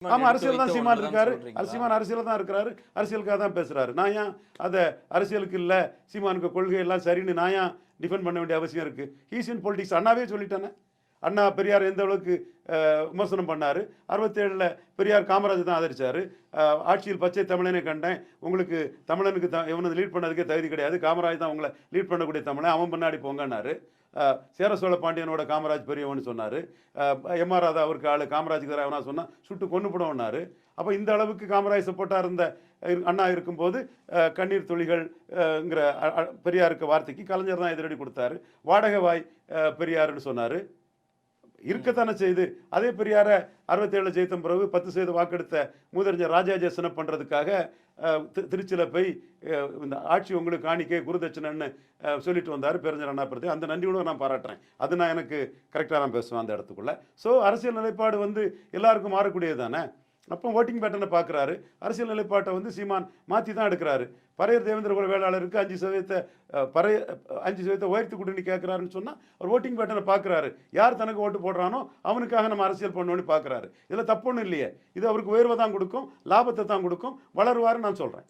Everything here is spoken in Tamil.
ஆமா, அரசியல் தான் சீமான் இருக்காரு. சீமான் அரசியல் தான் இருக்கிறாரு. அரசியலுக்காக தான் பேசுறாரு. நான் ஏன் அத அரசியலுக்கு இல்ல, சீமானுக்கு கொள்கை எல்லாம் சரின்னு நான் ஏன் டிஃபெண்ட் பண்ண வேண்டிய அவசியம் இருக்கு? He's in politics. அண்ணாவே சொல்லிட்டானே. அண்ணா பெரியார் எந்த அளவுக்கு விமர்சனம் பண்ணாரு. 67ல பெரியார் காமராஜர் தான் ஆதரிச்சாரு. ஆட்சியில் பச்சை தமிழனை கண்டேன். உங்களுக்கு தமிழனுக்கு இவனை லீட் பண்ணதுக்கே தகுதி கிடையாது. காமராஜ் தான் உங்களை லீட் பண்ணக்கூடிய தமிழன். அவன் முன்னாடி போங்கன்னாரு. சேர சோழ பாண்டியனோட காமராஜ் பெரியவன்னு சொன்னார். எம்ஆர் ராதா அவருக்கு ஆளு காமராஜுக்கு அவனா சொன்னால் சுட்டு கொண்டு போடுவோம்னாரு. அப்போ இந்த அளவுக்கு காமராஜ் சப்போர்ட்டாக இருந்த அண்ணா இருக்கும்போது கண்ணீர் துளிகள்ங்கிற பெரியாருக்கு வார்த்தைக்கு கலைஞர் தான் எதிரடி கொடுத்தாரு. வாடகை வாய் பெரியாருன்னு சொன்னார். இருக்கத்தானே செய்து. அதே பெரியார 67 ஜெயித்த பிறகு 10% வாக்கெடுத்த மூதறிஞர் ராஜாஜி சின்ன பண்ணுறதுக்காக திருச்சியில் போய் இந்த ஆட்சி உங்களுக்கு காணிக்கை குருதட்சணைன்னு சொல்லிட்டு வந்தார் பேரறிஞர் அண்ணா பிரதி. அந்த நன்றியோட நான் பாராட்டுறேன். அது நான் எனக்கு கரெக்டாக நான் பேசுவேன் அந்த இடத்துக்குள்ள. ஸோ அரசியல் நிலைப்பாடு எல்லாருக்கும் மாறக்கூடியது தானே. அப்போ ஓட்டிங் பேட்டர்னை பார்க்குறாரு. அரசியல் நிலைப்பாட்டை சீமான் மாற்றி தான் எடுக்கிறாரு. பறையர் தேவேந்திர குல வேளாளருக்கு 5% 5% உயர்த்தி கொடுன்னு கேட்குறாருன்னு சொன்னால் அவர் ஓட்டிங் பேட்டர்னை பார்க்குறாரு. யார் தனக்கு ஓட்டு போடுறானோ அவனுக்காக நம்ம அரசியல் பண்ணணும்னு பார்க்குறாரு. இதில் தப்பு ஒன்றும் இல்லையே. இது அவருக்கு உயர்வை தான் கொடுக்கும், லாபத்தை தான் கொடுக்கும், வளருவாருன்னு நான் சொல்கிறேன்.